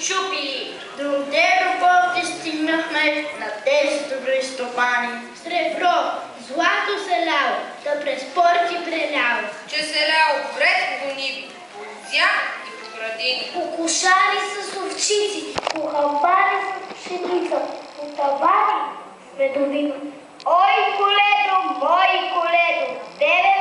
чупили. Донде любовите стигнахме на тези добри стопани. Сребро, злато се ляло, да през порти преляло. Че се ляло пред по ниви, по лузя и по градини. По кошари с овчици, по хамбари с пшеница, по табани с медовина. Ой, коледо, мой коледо, тебе